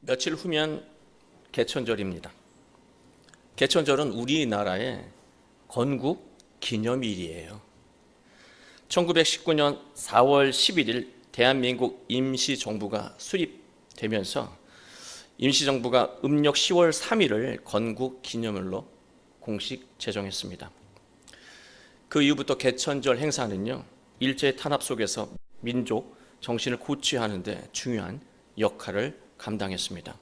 며칠 후면 개천절입니다. 개천절은 우리나라의 건국 기념일이에요. 1919년 4월 11일 대한민국 임시정부가 수립되면서 임시정부가 음력 10월 3일을 건국 기념일로 공식 제정했습니다. 그 이후부터 개천절 행사는요, 일제 탄압 속에서 민족 정신을 고취하는 데 중요한 역할을 감당했습니다.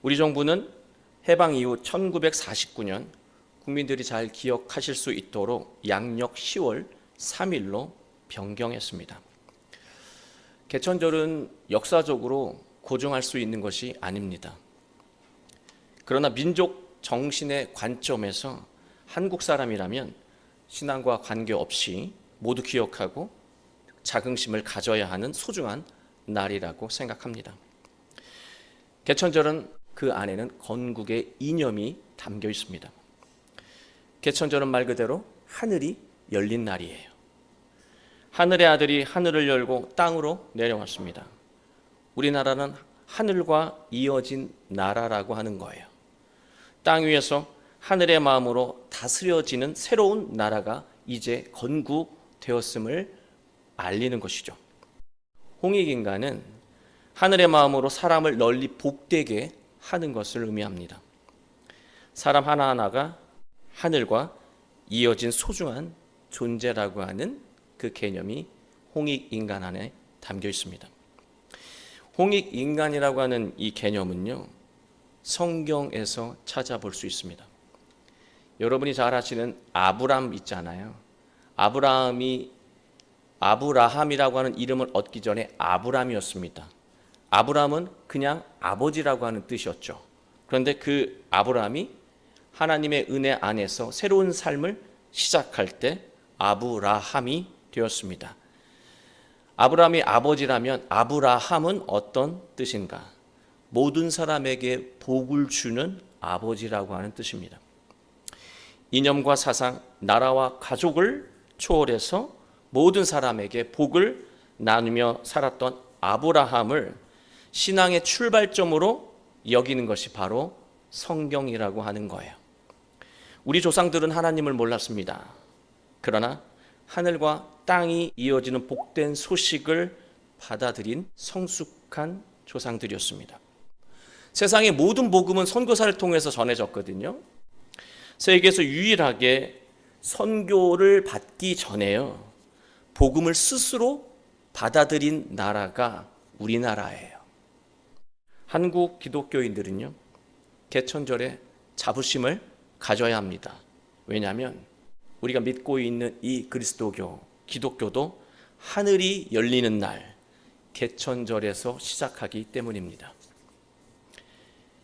우리 정부는 해방 이후 1949년 국민들이 잘 기억하실 수 있도록 양력 10월 3일로 변경했습니다. 개천절은 역사적으로 고정할 수 있는 것이 아닙니다. 그러나 민족 정신의 관점에서 한국 사람이라면 신앙과 관계없이 모두 기억하고 자긍심을 가져야 하는 소중한 날이라고 생각합니다. 개천절은 그 안에는 건국의 이념이 담겨 있습니다. 개천절은 말 그대로 하늘이 열린 날이에요. 하늘의 아들이 하늘을 열고 땅으로 내려왔습니다. 우리나라는 하늘과 이어진 나라라고 하는 거예요. 땅 위에서 하늘의 마음으로 다스려지는 새로운 나라가 이제 건국되었음을 알리는 것이죠. 홍익인간은 하늘의 마음으로 사람을 널리 복되게 하는 것을 의미합니다. 사람 하나하나가 하늘과 이어진 소중한 존재라고 하는 그 개념이 홍익인간 안에 담겨 있습니다. 홍익인간이라고 하는 이 개념은요, 성경에서 찾아볼 수 있습니다. 여러분이 잘 아시는 아브람 있잖아요. 아브라함이라고 하는 이름을 얻기 전에 아브람이었습니다. 아브람은 그냥 아버지라고 하는 뜻이었죠. 그런데 그 아브람이 하나님의 은혜 안에서 새로운 삶을 시작할 때 아브라함이 되었습니다. 아브라함이 아버지라면 아브라함은 어떤 뜻인가? 모든 사람에게 복을 주는 아버지라고 하는 뜻입니다. 이념과 사상, 나라와 가족을 초월해서 모든 사람에게 복을 나누며 살았던 아브라함을 신앙의 출발점으로 여기는 것이 바로 성경이라고 하는 거예요. 우리 조상들은 하나님을 몰랐습니다. 그러나 하늘과 땅이 이어지는 복된 소식을 받아들인 성숙한 조상들이었습니다. 세상의 모든 복음은 선교사를 통해서 전해졌거든요. 세계에서 유일하게 선교를 받기 전에요, 복음을 스스로 받아들인 나라가 우리나라예요. 한국 기독교인들은요, 개천절에 자부심을 가져야 합니다. 왜냐하면 우리가 믿고 있는 이 그리스도교, 기독교도 하늘이 열리는 날, 개천절에서 시작하기 때문입니다.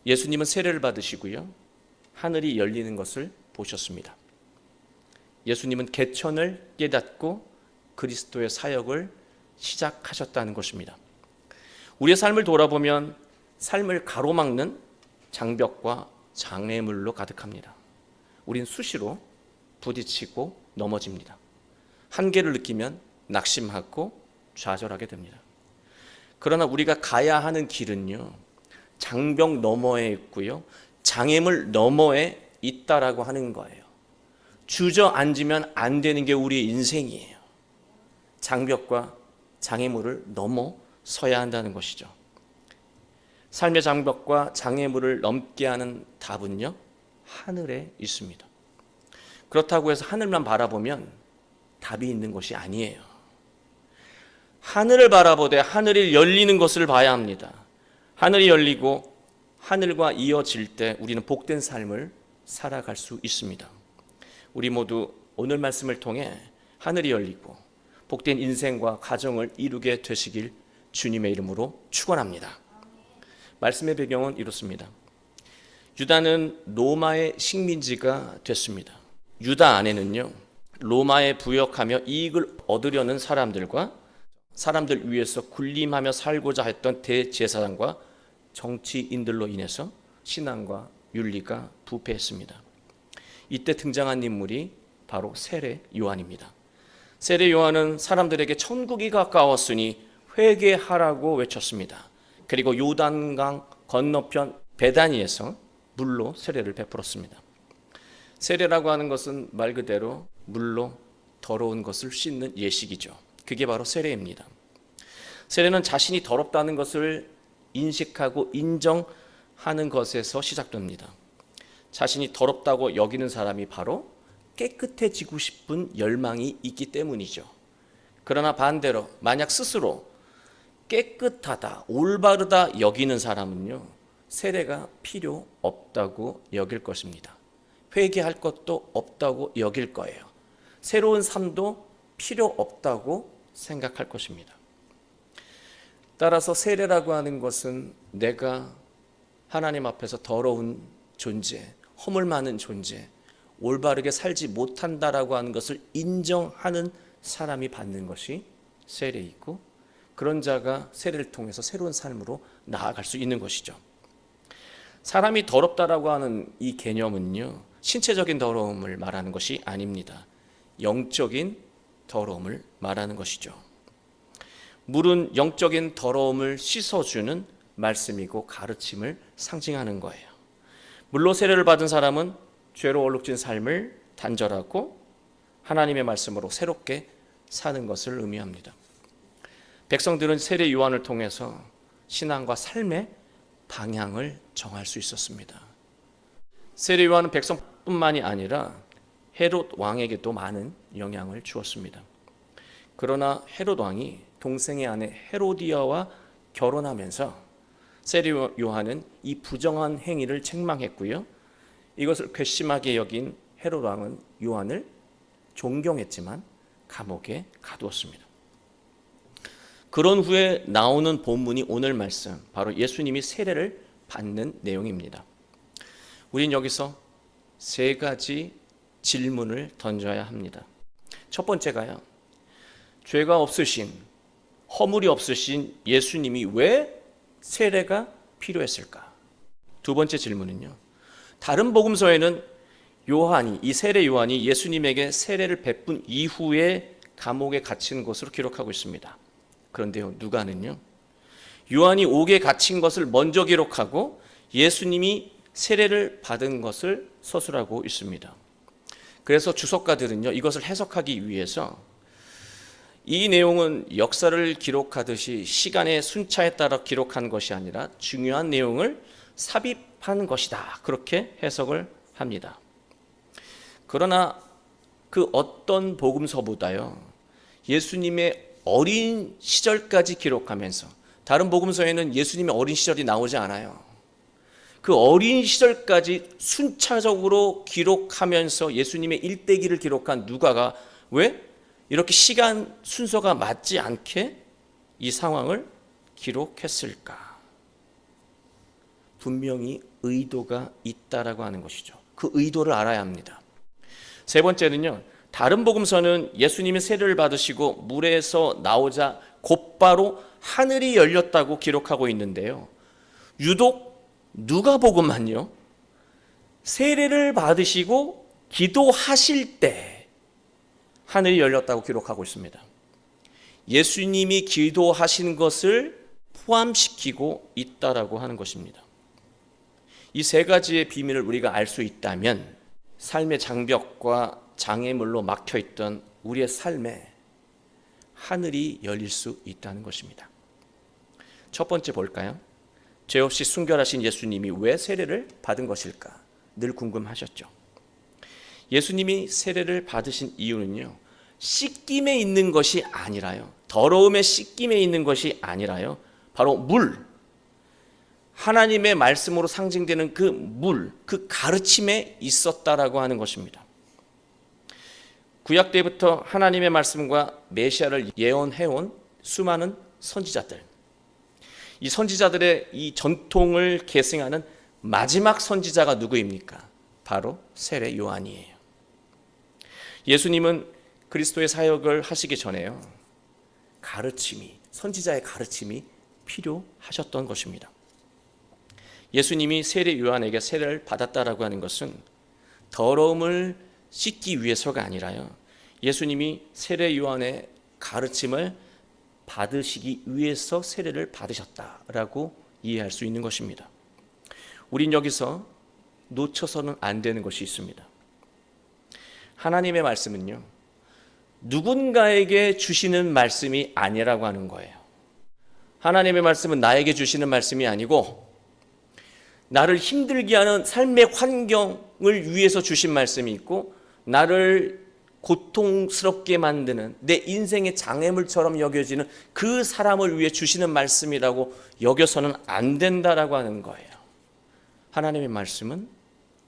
예수님은 세례를 받으시고요, 하늘이 열리는 것을 보셨습니다. 예수님은 개천을 깨닫고 그리스도의 사역을 시작하셨다는 것입니다. 우리의 삶을 돌아보면 삶을 가로막는 장벽과 장애물로 가득합니다. 우린 수시로 부딪히고 넘어집니다. 한계를 느끼면 낙심하고 좌절하게 됩니다. 그러나 우리가 가야 하는 길은요, 장벽 너머에 있고요, 장애물 너머에 있다라고 하는 거예요. 주저앉으면 안 되는 게 우리의 인생이에요. 장벽과 장애물을 넘어서야 한다는 것이죠. 삶의 장벽과 장애물을 넘게 하는 답은요, 하늘에 있습니다. 그렇다고 해서 하늘만 바라보면 답이 있는 것이 아니에요. 하늘을 바라보되 하늘이 열리는 것을 봐야 합니다. 하늘이 열리고 하늘과 이어질 때 우리는 복된 삶을 살아갈 수 있습니다. 우리 모두 오늘 말씀을 통해 하늘이 열리고 복된 인생과 가정을 이루게 되시길 주님의 이름으로 축원합니다. 말씀의 배경은 이렇습니다. 유다는 로마의 식민지가 됐습니다. 유다 안에는요, 로마에 부역하며 이익을 얻으려는 사람들 위해서 군림하며 살고자 했던 대제사장과 정치인들로 인해서 신앙과 윤리가 부패했습니다. 이때 등장한 인물이 바로 세례 요한입니다. 세례 요한은 사람들에게 천국이 가까웠으니 회개하라고 외쳤습니다. 그리고 요단강 건너편 베다니에서 물로 세례를 베풀었습니다. 세례라고 하는 것은 말 그대로 물로 더러운 것을 씻는 예식이죠. 그게 바로 세례입니다. 세례는 자신이 더럽다는 것을 인식하고 인정하는 것에서 시작됩니다. 자신이 더럽다고 여기는 사람이 바로 깨끗해지고 싶은 열망이 있기 때문이죠. 그러나 반대로 만약 스스로 깨끗하다, 올바르다 여기는 사람은요, 세례가 필요 없다고 여길 것입니다. 회개할 것도 없다고 여길 거예요. 새로운 삶도 필요 없다고 생각할 것입니다. 따라서 세례라고 하는 것은 내가 하나님 앞에서 더러운 존재, 허물 많은 존재, 올바르게 살지 못한다라고 하는 것을 인정하는 사람이 받는 것이 세례이고, 그런 자가 세례를 통해서 새로운 삶으로 나아갈 수 있는 것이죠. 사람이 더럽다라고 하는 이 개념은요, 신체적인 더러움을 말하는 것이 아닙니다. 영적인 더러움을 말하는 것이죠. 물은 영적인 더러움을 씻어주는 말씀이고 가르침을 상징하는 거예요. 물로 세례를 받은 사람은 죄로 얼룩진 삶을 단절하고 하나님의 말씀으로 새롭게 사는 것을 의미합니다. 백성들은 세례 요한을 통해서 신앙과 삶의 방향을 정할 수 있었습니다. 세례 요한은 백성뿐만이 아니라 헤롯 왕에게도 많은 영향을 주었습니다. 그러나 헤롯 왕이 동생의 아내 헤로디아와 결혼하면서 세례 요한은 이 부정한 행위를 책망했고요. 이것을 괘씸하게 여긴 헤롯 왕은 요한을 존경했지만 감옥에 가두었습니다. 그런 후에 나오는 본문이 오늘 말씀, 바로 예수님이 세례를 받는 내용입니다. 우린 여기서 세 가지 질문을 던져야 합니다. 첫 번째가요, 죄가 없으신, 허물이 없으신 예수님이 왜 세례가 필요했을까? 두 번째 질문은요, 다른 복음서에는 요한이, 이 세례 요한이 예수님에게 세례를 베푼 이후에 감옥에 갇힌 것으로 기록하고 있습니다. 그런데요, 누가는요, 요한이 옥에 갇힌 것을 먼저 기록하고 예수님이 세례를 받은 것을 서술하고 있습니다. 그래서 주석가들은요, 이것을 해석하기 위해서 이 내용은 역사를 기록하듯이 시간의 순차에 따라 기록한 것이 아니라 중요한 내용을 삽입한 것이다, 그렇게 해석을 합니다. 그러나 그 어떤 복음서보다요, 예수님의 어린 시절까지 기록하면서, 다른 복음서에는 예수님의 어린 시절이 나오지 않아요. 그 어린 시절까지 순차적으로 기록하면서 예수님의 일대기를 기록한 누가가 왜 이렇게 시간 순서가 맞지 않게 이 상황을 기록했을까? 분명히 의도가 있다라고 하는 것이죠. 그 의도를 알아야 합니다. 세 번째는요, 다른 복음서는 예수님이 세례를 받으시고 물에서 나오자 곧바로 하늘이 열렸다고 기록하고 있는데요, 유독 누가복음만요, 세례를 받으시고 기도하실 때 하늘이 열렸다고 기록하고 있습니다. 예수님이 기도하신 것을 포함시키고 있다라고 하는 것입니다. 이 세 가지의 비밀을 우리가 알 수 있다면 삶의 장벽과 장애물로 막혀있던 우리의 삶에 하늘이 열릴 수 있다는 것입니다. 첫 번째 볼까요? 죄 없이 순결하신 예수님이 왜 세례를 받은 것일까? 늘 궁금하셨죠. 예수님이 세례를 받으신 이유는요, 씻김에 있는 것이 아니라요, 더러움의 씻김에 있는 것이 아니라요, 바로 물, 하나님의 말씀으로 상징되는 그 물, 그 가르침에 있었다라고 하는 것입니다. 구약 때부터 하나님의 말씀과 메시아를 예언해온 수많은 선지자들, 이 선지자들의 이 전통을 계승하는 마지막 선지자가 누구입니까? 바로 세례 요한이에요. 예수님은 그리스도의 사역을 하시기 전에요, 가르침이, 선지자의 가르침이 필요하셨던 것입니다. 예수님이 세례 요한에게 세례를 받았다라고 하는 것은 더러움을 씻기 위해서가 아니라요, 예수님이 세례 요한의 가르침을 받으시기 위해서 세례를 받으셨다라고 이해할 수 있는 것입니다. 우린 여기서 놓쳐서는 안 되는 것이 있습니다. 하나님의 말씀은요, 누군가에게 주시는 말씀이 아니라고 하는 거예요. 하나님의 말씀은 나에게 주시는 말씀이 아니고 나를 힘들게 하는 삶의 환경을 위해서 주신 말씀이 있고, 나를 고통스럽게 만드는 내 인생의 장애물처럼 여겨지는 그 사람을 위해 주시는 말씀이라고 여겨서는 안 된다라고 하는 거예요. 하나님의 말씀은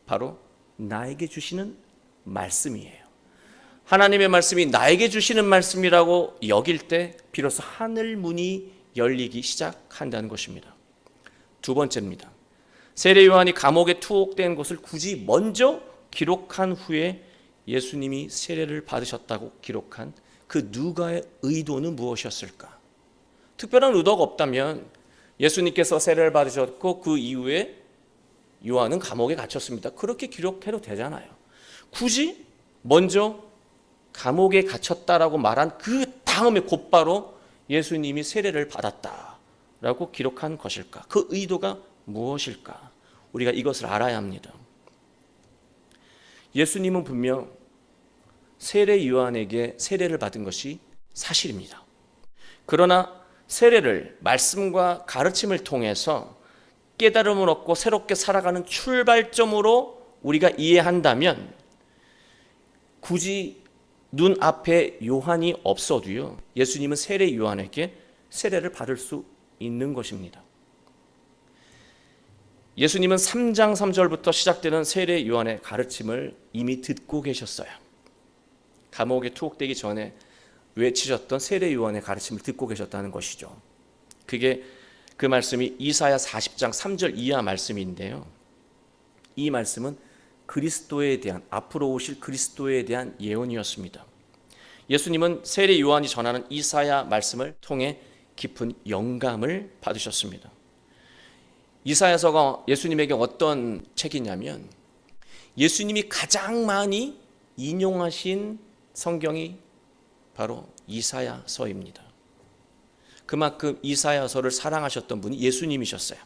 바로 나에게 주시는 말씀이에요. 하나님의 말씀이 나에게 주시는 말씀이라고 여길 때 비로소 하늘 문이 열리기 시작한다는 것입니다. 두 번째입니다. 세례 요한이 감옥에 투옥된 것을 굳이 먼저 기록한 후에 예수님이 세례를 받으셨다고 기록한 그 누가의 의도는 무엇이었을까? 특별한 의도가 없다면 예수님께서 세례를 받으셨고 그 이후에 요한은 감옥에 갇혔습니다. 그렇게 기록해도 되잖아요. 굳이 먼저 감옥에 갇혔다라고 말한 그 다음에 곧바로 예수님이 세례를 받았다라고 기록한 것일까? 그 의도가 무엇일까? 우리가 이것을 알아야 합니다. 예수님은 분명 세례 요한에게 세례를 받은 것이 사실입니다. 그러나 세례를 말씀과 가르침을 통해서 깨달음을 얻고 새롭게 살아가는 출발점으로 우리가 이해한다면 굳이 눈앞에 요한이 없어도요, 예수님은 세례 요한에게 세례를 받을 수 있는 것입니다. 예수님은 3장 3절부터 시작되는 세례 요한의 가르침을 이미 듣고 계셨어요. 감옥에 투옥되기 전에 외치셨던 세례 요한의 가르침을 듣고 계셨다는 것이죠. 그 말씀이 이사야 40장 3절 이하 말씀인데요. 이 말씀은 그리스도에 대한, 앞으로 오실 그리스도에 대한 예언이었습니다. 예수님은 세례 요한이 전하는 이사야 말씀을 통해 깊은 영감을 받으셨습니다. 이사야서가 예수님에게 어떤 책이냐면 예수님이 가장 많이 인용하신 성경이 바로 이사야서입니다. 그만큼 이사야서를 사랑하셨던 분이 예수님이셨어요.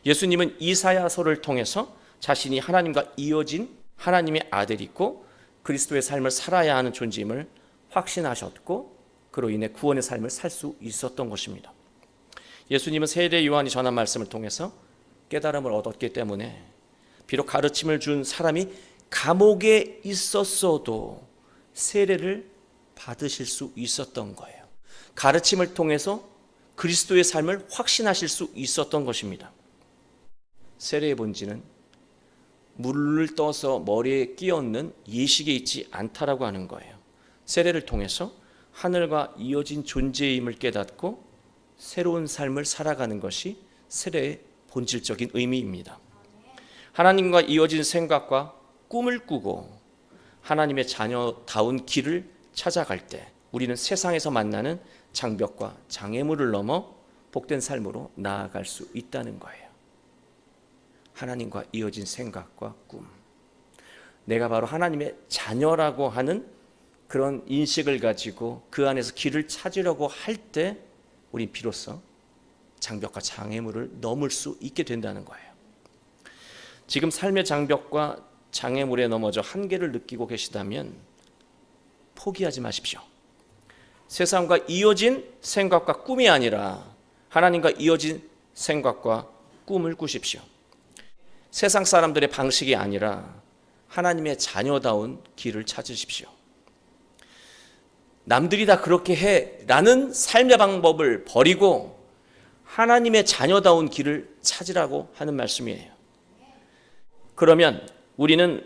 예수님은 이사야서를 통해서 자신이 하나님과 이어진 하나님의 아들이고 그리스도의 삶을 살아야 하는 존재임을 확신하셨고, 그로 인해 구원의 삶을 살 수 있었던 것입니다. 예수님은 세례 요한이 전한 말씀을 통해서 깨달음을 얻었기 때문에 비록 가르침을 준 사람이 감옥에 있었어도 세례를 받으실 수 있었던 거예요. 가르침을 통해서 그리스도의 삶을 확신하실 수 있었던 것입니다. 세례의 본질은 물을 떠서 머리에 끼얹는 예식에 있지 않다라고 하는 거예요. 세례를 통해서 하늘과 이어진 존재임을 깨닫고 새로운 삶을 살아가는 것이 세례의 본질적인 의미입니다. 하나님과 이어진 생각과 꿈을 꾸고 하나님의 자녀다운 길을 찾아갈 때 우리는 세상에서 만나는 장벽과 장애물을 넘어 복된 삶으로 나아갈 수 있다는 거예요. 하나님과 이어진 생각과 꿈, 내가 바로 하나님의 자녀라고 하는 그런 인식을 가지고 그 안에서 길을 찾으려고 할 때 우린 비로소 장벽과 장애물을 넘을 수 있게 된다는 거예요. 지금 삶의 장벽과 장애물에 넘어져 한계를 느끼고 계시다면 포기하지 마십시오. 세상과 이어진 생각과 꿈이 아니라 하나님과 이어진 생각과 꿈을 꾸십시오. 세상 사람들의 방식이 아니라 하나님의 자녀다운 길을 찾으십시오. 남들이 다 그렇게 해라는 삶의 방법을 버리고 하나님의 자녀다운 길을 찾으라고 하는 말씀이에요. 그러면 우리는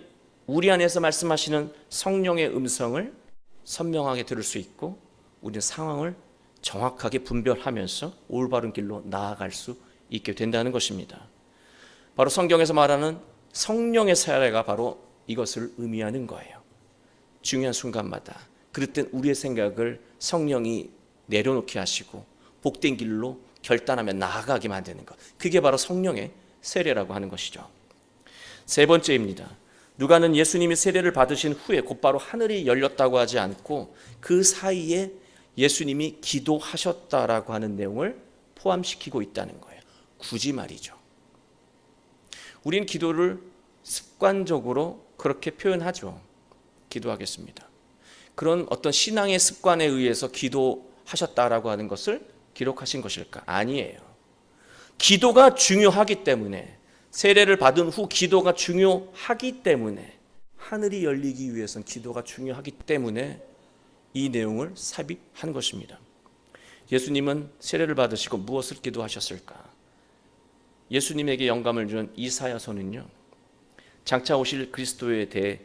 우리 안에서 말씀하시는 성령의 음성을 선명하게 들을 수 있고 우리는 상황을 정확하게 분별하면서 올바른 길로 나아갈 수 있게 된다는 것입니다. 바로 성경에서 말하는 성령의 세례가 바로 이것을 의미하는 거예요. 중요한 순간마다 그릇된 우리의 생각을 성령이 내려놓게 하시고 복된 길로 결단하며 나아가게 만드는 것, 그게 바로 성령의 세례라고 하는 것이죠. 세 번째입니다. 누가는 예수님이 세례를 받으신 후에 곧바로 하늘이 열렸다고 하지 않고 그 사이에 예수님이 기도하셨다라고 하는 내용을 포함시키고 있다는 거예요. 굳이 말이죠. 우린 기도를 습관적으로 그렇게 표현하죠. 기도하겠습니다. 그런 어떤 신앙의 습관에 의해서 기도하셨다라고 하는 것을 기록하신 것일까? 아니에요. 기도가 중요하기 때문에, 세례를 받은 후 기도가 중요하기 때문에, 하늘이 열리기 위해서는 기도가 중요하기 때문에 이 내용을 삽입한 것입니다. 예수님은 세례를 받으시고 무엇을 기도하셨을까? 예수님에게 영감을 준 이사야서는요, 장차 오실 그리스도에 대해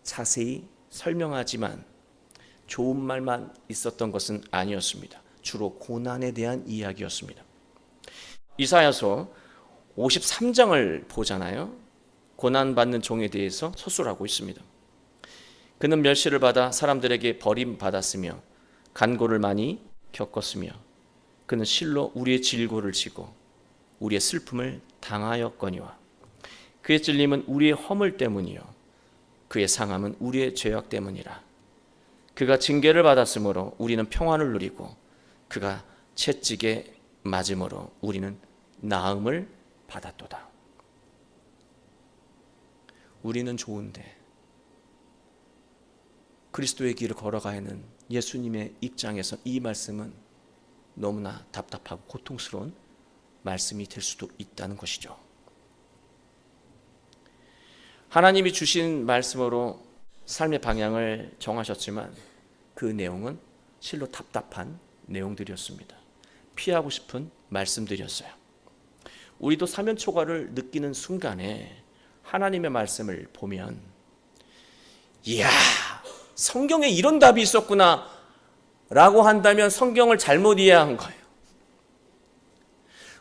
자세히 설명하지만 좋은 말만 있었던 것은 아니었습니다. 주로 고난에 대한 이야기였습니다. 이사야서 53장을 보잖아요. 고난받는 종에 대해서 서술하고 있습니다. 그는 멸시를 받아 사람들에게 버림받았으며 간고를 많이 겪었으며 그는 실로 우리의 질고를 지고 우리의 슬픔을 당하였거니와 그의 찔림은 우리의 허물 때문이요 그의 상함은 우리의 죄악 때문이라. 그가 징계를 받았으므로 우리는 평안을 누리고 그가 채찍에 맞음으로 우리는 나음을 받았도다. 우리는 좋은데 그리스도의 길을 걸어가야 하는 예수님의 입장에서 이 말씀은 너무나 답답하고 고통스러운 말씀이 될 수도 있다는 것이죠. 하나님이 주신 말씀으로 삶의 방향을 정하셨지만 그 내용은 실로 답답한 내용들이었습니다. 피하고 싶은 말씀들이었어요. 우리도 사면초가를 느끼는 순간에 하나님의 말씀을 보면 이야, 성경에 이런 답이 있었구나 라고 한다면 성경을 잘못 이해한 거예요.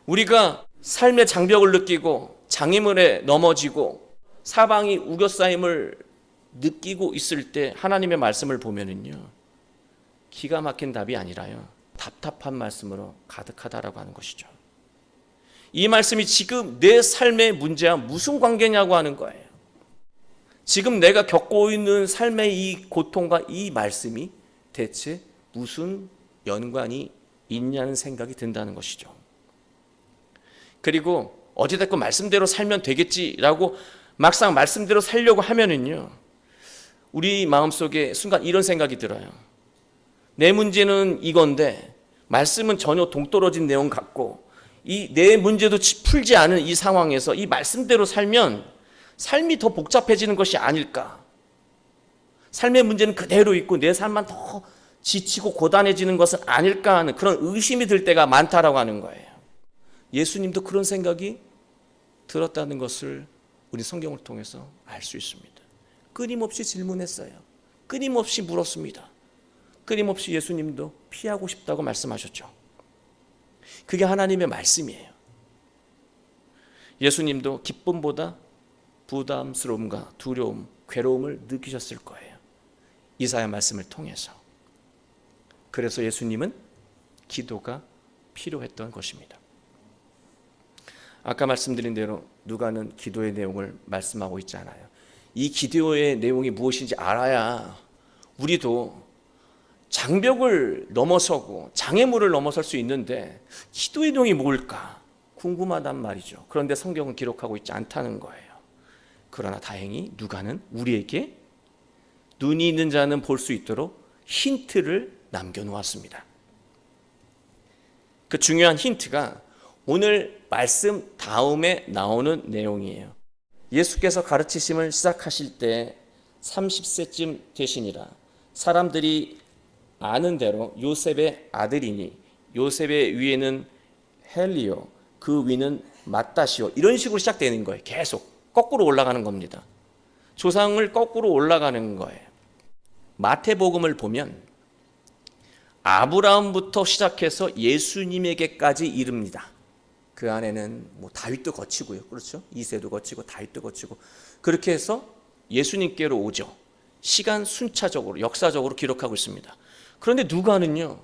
우리가 삶의 장벽을 느끼고 장애물에 넘어지고 사방이 우겨싸임을 느끼고 있을 때 하나님의 말씀을 보면은요, 기가 막힌 답이 아니라요, 답답한 말씀으로 가득하다라고 하는 것이죠. 이 말씀이 지금 내 삶의 문제와 무슨 관계냐고 하는 거예요. 지금 내가 겪고 있는 삶의 이 고통과 이 말씀이 대체 무슨 연관이 있냐는 생각이 든다는 것이죠. 그리고 어찌됐건 말씀대로 살면 되겠지라고 막상 말씀대로 살려고 하면은요, 우리 마음속에 순간 이런 생각이 들어요. 내 문제는 이건데 말씀은 전혀 동떨어진 내용 같고 이 내 문제도 풀지 않은 이 상황에서 이 말씀대로 살면 삶이 더 복잡해지는 것이 아닐까. 삶의 문제는 그대로 있고 내 삶만 더 지치고 고단해지는 것은 아닐까 하는 그런 의심이 들 때가 많다라고 하는 거예요. 예수님도 그런 생각이 들었다는 것을 우리 성경을 통해서 알 수 있습니다. 끊임없이 질문했어요. 끊임없이 물었습니다. 끊임없이 예수님도 피하고 싶다고 말씀하셨죠. 그게 하나님의 말씀이에요. 예수님도 기쁨보다 부담스러움과 두려움, 괴로움을 느끼셨을 거예요. 이사야 말씀을 통해서. 그래서 예수님은 기도가 필요했던 것입니다. 아까 말씀드린 대로 누가는 기도의 내용을 말씀하고 있지 않아요. 이 기도의 내용이 무엇인지 알아야 우리도 장벽을 넘어서고 장애물을 넘어설 수 있는데 기도의 내용이 뭘까 궁금하단 말이죠. 그런데 성경은 기록하고 있지 않다는 거예요. 그러나 다행히 누가는 우리에게 눈이 있는 자는 볼 수 있도록 힌트를 남겨놓았습니다. 그 중요한 힌트가 오늘 말씀 다음에 나오는 내용이에요. 예수께서 가르치심을 시작하실 때 30세쯤 되시니라. 사람들이 아는 대로 요셉의 아들이니 요셉의 위에는 헬리오, 그 위는 마따시오, 이런 식으로 시작되는 거예요. 계속 거꾸로 올라가는 겁니다. 조상을 거꾸로 올라가는 거예요. 마태복음을 보면 아브라함부터 시작해서 예수님에게까지 이릅니다. 그 안에는 다윗도 거치고요, 그렇죠? 이새도 거치고 다윗도 거치고 그렇게 해서 예수님께로 오죠. 시간 순차적으로 역사적으로 기록하고 있습니다. 그런데 누가는요,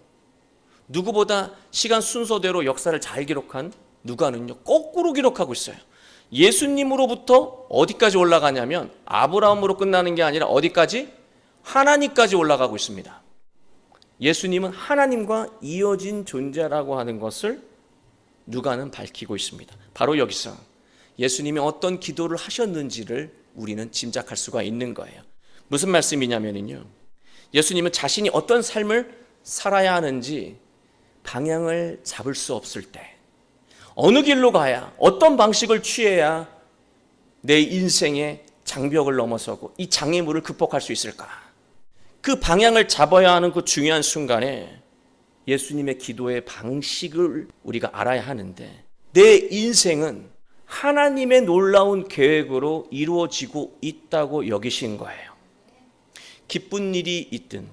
누구보다 시간 순서대로 역사를 잘 기록한 누가는요 거꾸로 기록하고 있어요. 예수님으로부터 어디까지 올라가냐면 아브라함으로 끝나는 게 아니라 어디까지? 하나님까지 올라가고 있습니다. 예수님은 하나님과 이어진 존재라고 하는 것을 누가는 밝히고 있습니다. 바로 여기서 예수님이 어떤 기도를 하셨는지를 우리는 짐작할 수가 있는 거예요. 무슨 말씀이냐면요, 예수님은 자신이 어떤 삶을 살아야 하는지 방향을 잡을 수 없을 때, 어느 길로 가야, 어떤 방식을 취해야 내 인생의 장벽을 넘어서고 이 장애물을 극복할 수 있을까? 그 방향을 잡아야 하는 그 중요한 순간에 예수님의 기도의 방식을 우리가 알아야 하는데, 내 인생은 하나님의 놀라운 계획으로 이루어지고 있다고 여기신 거예요. 기쁜 일이 있든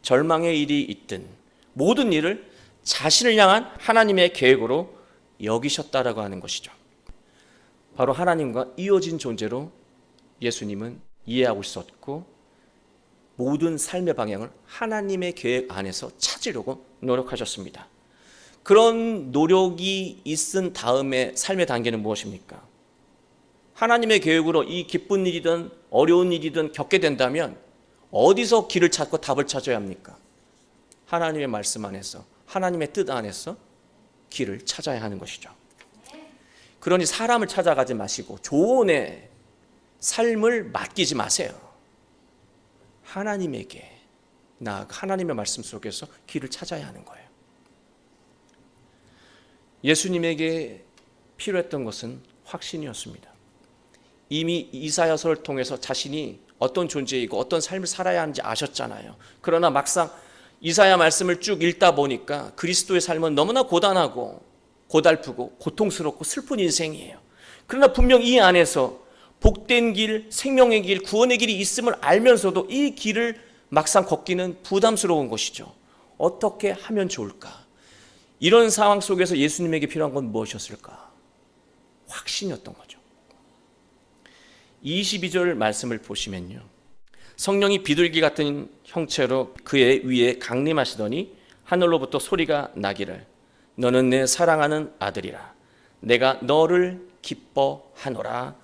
절망의 일이 있든 모든 일을 자신을 향한 하나님의 계획으로 여기셨다라고 하는 것이죠. 바로 하나님과 이어진 존재로 예수님은 이해하고 있었고, 모든 삶의 방향을 하나님의 계획 안에서 찾으려고 노력하셨습니다. 그런 노력이 있은 다음에 삶의 단계는 무엇입니까? 하나님의 계획으로 이 기쁜 일이든 어려운 일이든 겪게 된다면 어디서 길을 찾고 답을 찾아야 합니까? 하나님의 말씀 안에서, 하나님의 뜻 안에서 길을 찾아야 하는 것이죠. 그러니 사람을 찾아가지 마시고 조언의 삶을 맡기지 마세요. 하나님에게 나아가 하나님의 말씀 속에서 길을 찾아야 하는 거예요. 예수님에게 필요했던 것은 확신이었습니다. 이미 이사야서를 통해서 자신이 어떤 존재이고 어떤 삶을 살아야 하는지 아셨잖아요. 그러나 막상 이사야 말씀을 쭉 읽다 보니까 그리스도의 삶은 너무나 고단하고 고달프고 고통스럽고 슬픈 인생이에요. 그러나 분명 이 안에서 복된 길, 생명의 길, 구원의 길이 있음을 알면서도 이 길을 막상 걷기는 부담스러운 것이죠. 어떻게 하면 좋을까? 이런 상황 속에서 예수님에게 필요한 건 무엇이었을까? 확신이었던 거죠. 22절 말씀을 보시면요, 성령이 비둘기 같은 형체로 그의 위에 강림하시더니 하늘로부터 소리가 나기를 너는 내 사랑하는 아들이라 내가 너를 기뻐하노라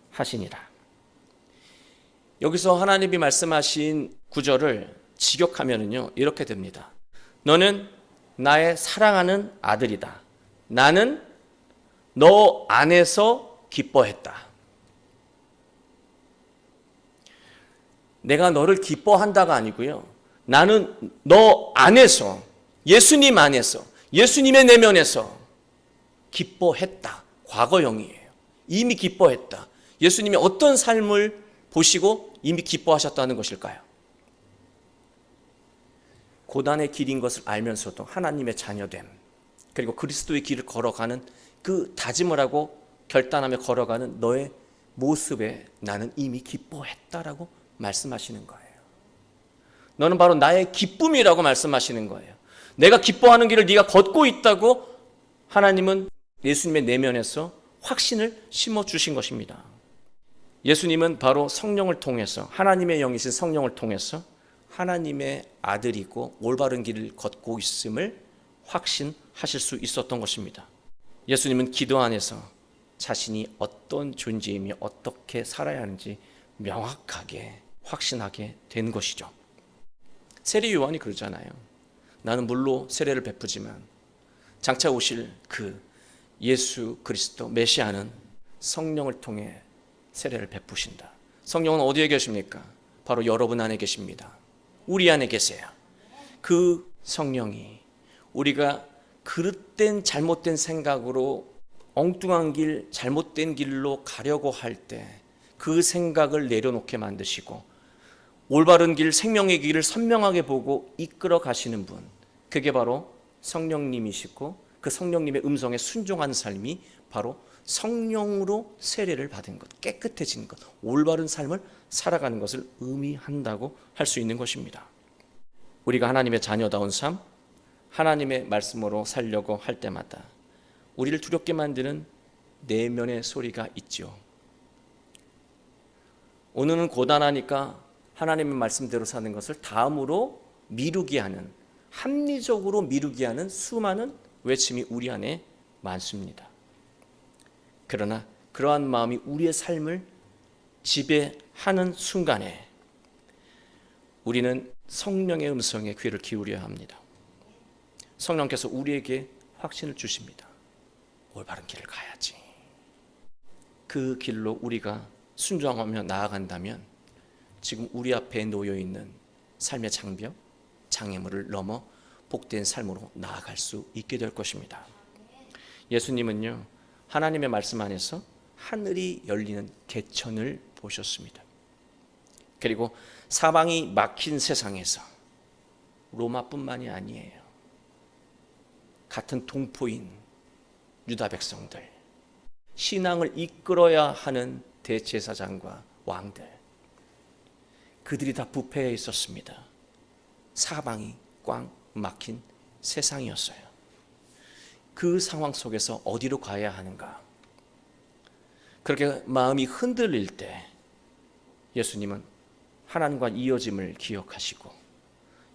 하시니라. 여기서 하나님이 말씀하신 구절을 직역하면은요 이렇게 됩니다. 너는 나의 사랑하는 아들이다. 나는 너 안에서 기뻐했다. 내가 너를 기뻐한다가 아니고요, 나는 너 안에서, 예수님 안에서, 예수님의 내면에서 기뻐했다. 과거형이에요. 이미 기뻐했다. 예수님이 어떤 삶을 보시고 이미 기뻐하셨다는 것일까요? 고난의 길인 것을 알면서도 하나님의 자녀됨, 그리고 그리스도의 길을 걸어가는 그 다짐을 하고 결단하며 걸어가는 너의 모습에 나는 이미 기뻐했다라고 말씀하시는 거예요. 너는 바로 나의 기쁨이라고 말씀하시는 거예요. 내가 기뻐하는 길을 네가 걷고 있다고 하나님은 예수님의 내면에서 확신을 심어주신 것입니다. 예수님은 바로 성령을 통해서, 하나님의 영이신 성령을 통해서 하나님의 아들이고 올바른 길을 걷고 있음을 확신하실 수 있었던 것입니다. 예수님은 기도 안에서 자신이 어떤 존재이며 어떻게 살아야 하는지 명확하게 확신하게 된 것이죠. 세례 요한이 그러잖아요. 나는 물로 세례를 베푸지만 장차 오실 그 예수 그리스도 메시아는 성령을 통해 세례를 베푸신다. 성령은 어디에 계십니까? 바로 여러분 안에 계십니다. 우리 안에 계세요. 그 성령이 우리가 그릇된 잘못된 생각으로 엉뚱한 길, 잘못된 길로 가려고 할 때 그 생각을 내려놓게 만드시고 올바른 길, 생명의 길을 선명하게 보고 이끌어 가시는 분, 그게 바로 성령님이시고, 그 성령님의 음성에 순종하는 삶이 바로 성령으로 세례를 받은 것, 깨끗해진 것, 올바른 삶을 살아가는 것을 의미한다고 할 수 있는 것입니다. 우리가 하나님의 자녀다운 삶, 하나님의 말씀으로 살려고 할 때마다 우리를 두렵게 만드는 내면의 소리가 있죠. 오늘은 고단하니까 하나님의 말씀대로 사는 것을 다음으로 미루게 하는, 합리적으로 미루게 하는 수많은 외침이 우리 안에 많습니다. 그러나 그러한 마음이 우리의 삶을 지배하는 순간에 우리는 성령의 음성에 귀를 기울여야 합니다. 성령께서 우리에게 확신을 주십니다. 올바른 길을 가야지. 그 길로 우리가 순종하며 나아간다면 지금 우리 앞에 놓여 있는 삶의 장벽, 장애물을 넘어 복된 삶으로 나아갈 수 있게 될 것입니다. 예수님은요, 하나님의 말씀 안에서 하늘이 열리는 개천을 보셨습니다. 그리고 사방이 막힌 세상에서 로마뿐만이 아니에요. 같은 동포인 유다 백성들, 신앙을 이끌어야 하는 대제사장과 왕들, 그들이 다 부패해 있었습니다. 사방이 꽉 막힌 세상이었어요. 그 상황 속에서 어디로 가야 하는가? 그렇게 마음이 흔들릴 때 예수님은 하나님과 이어짐을 기억하시고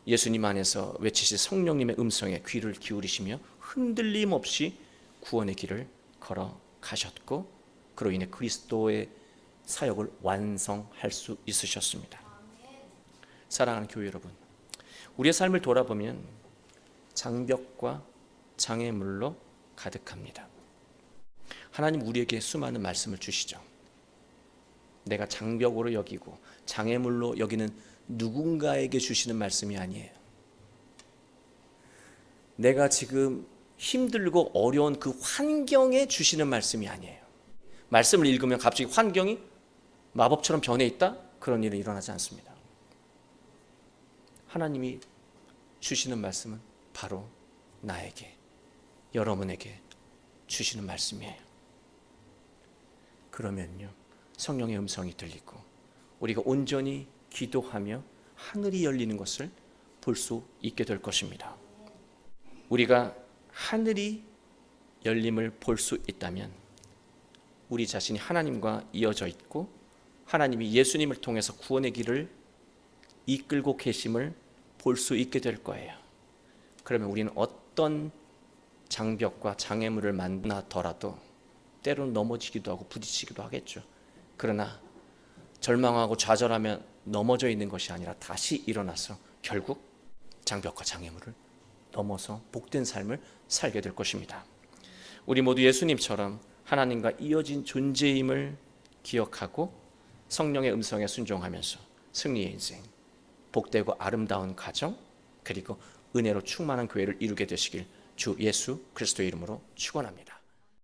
예수님 안에서 외치실 성령님의 음성에 귀를 기울이시며 흔들림 없이 구원의 길을 걸어가셨고 그로 인해 그리스도의 사역을 완성할 수 있으셨습니다. 사랑하는 교회 여러분, 우리의 삶을 돌아보면 장벽과 장애물로 가득합니다. 하나님 우리에게 수많은 말씀을 주시죠. 내가 장벽으로 여기고 장애물로 여기는 누군가에게 주시는 말씀이 아니에요. 내가 지금 힘들고 어려운 그 환경에 주시는 말씀이 아니에요. 말씀을 읽으면 갑자기 환경이 마법처럼 변해 있다? 그런 일은 일어나지 않습니다. 하나님이 주시는 말씀은 바로 나에게, 여러분에게 주시는 말씀이에요. 그러면요, 성령의 음성이 들리고 우리가 온전히 기도하며 하늘이 열리는 것을 볼 수 있게 될 것입니다. 우리가 하늘이 열림을 볼 수 있다면 우리 자신이 하나님과 이어져 있고 하나님이 예수님을 통해서 구원의 길을 이끌고 계심을 볼 수 있게 될 거예요. 그러면 우리는 어떤 장벽과 장애물을 만나더라도 때로는 넘어지기도 하고 부딪히기도 하겠죠. 그러나 절망하고 좌절하며 넘어져 있는 것이 아니라 다시 일어나서 결국 장벽과 장애물을 넘어서 복된 삶을 살게 될 것입니다. 우리 모두 예수님처럼 하나님과 이어진 존재임을 기억하고 성령의 음성에 순종하면서 승리의 인생, 복되고 아름다운 가정, 그리고 은혜로 충만한 교회를 이루게 되시길 주 예수 그리스도의 이름으로 축원합니다.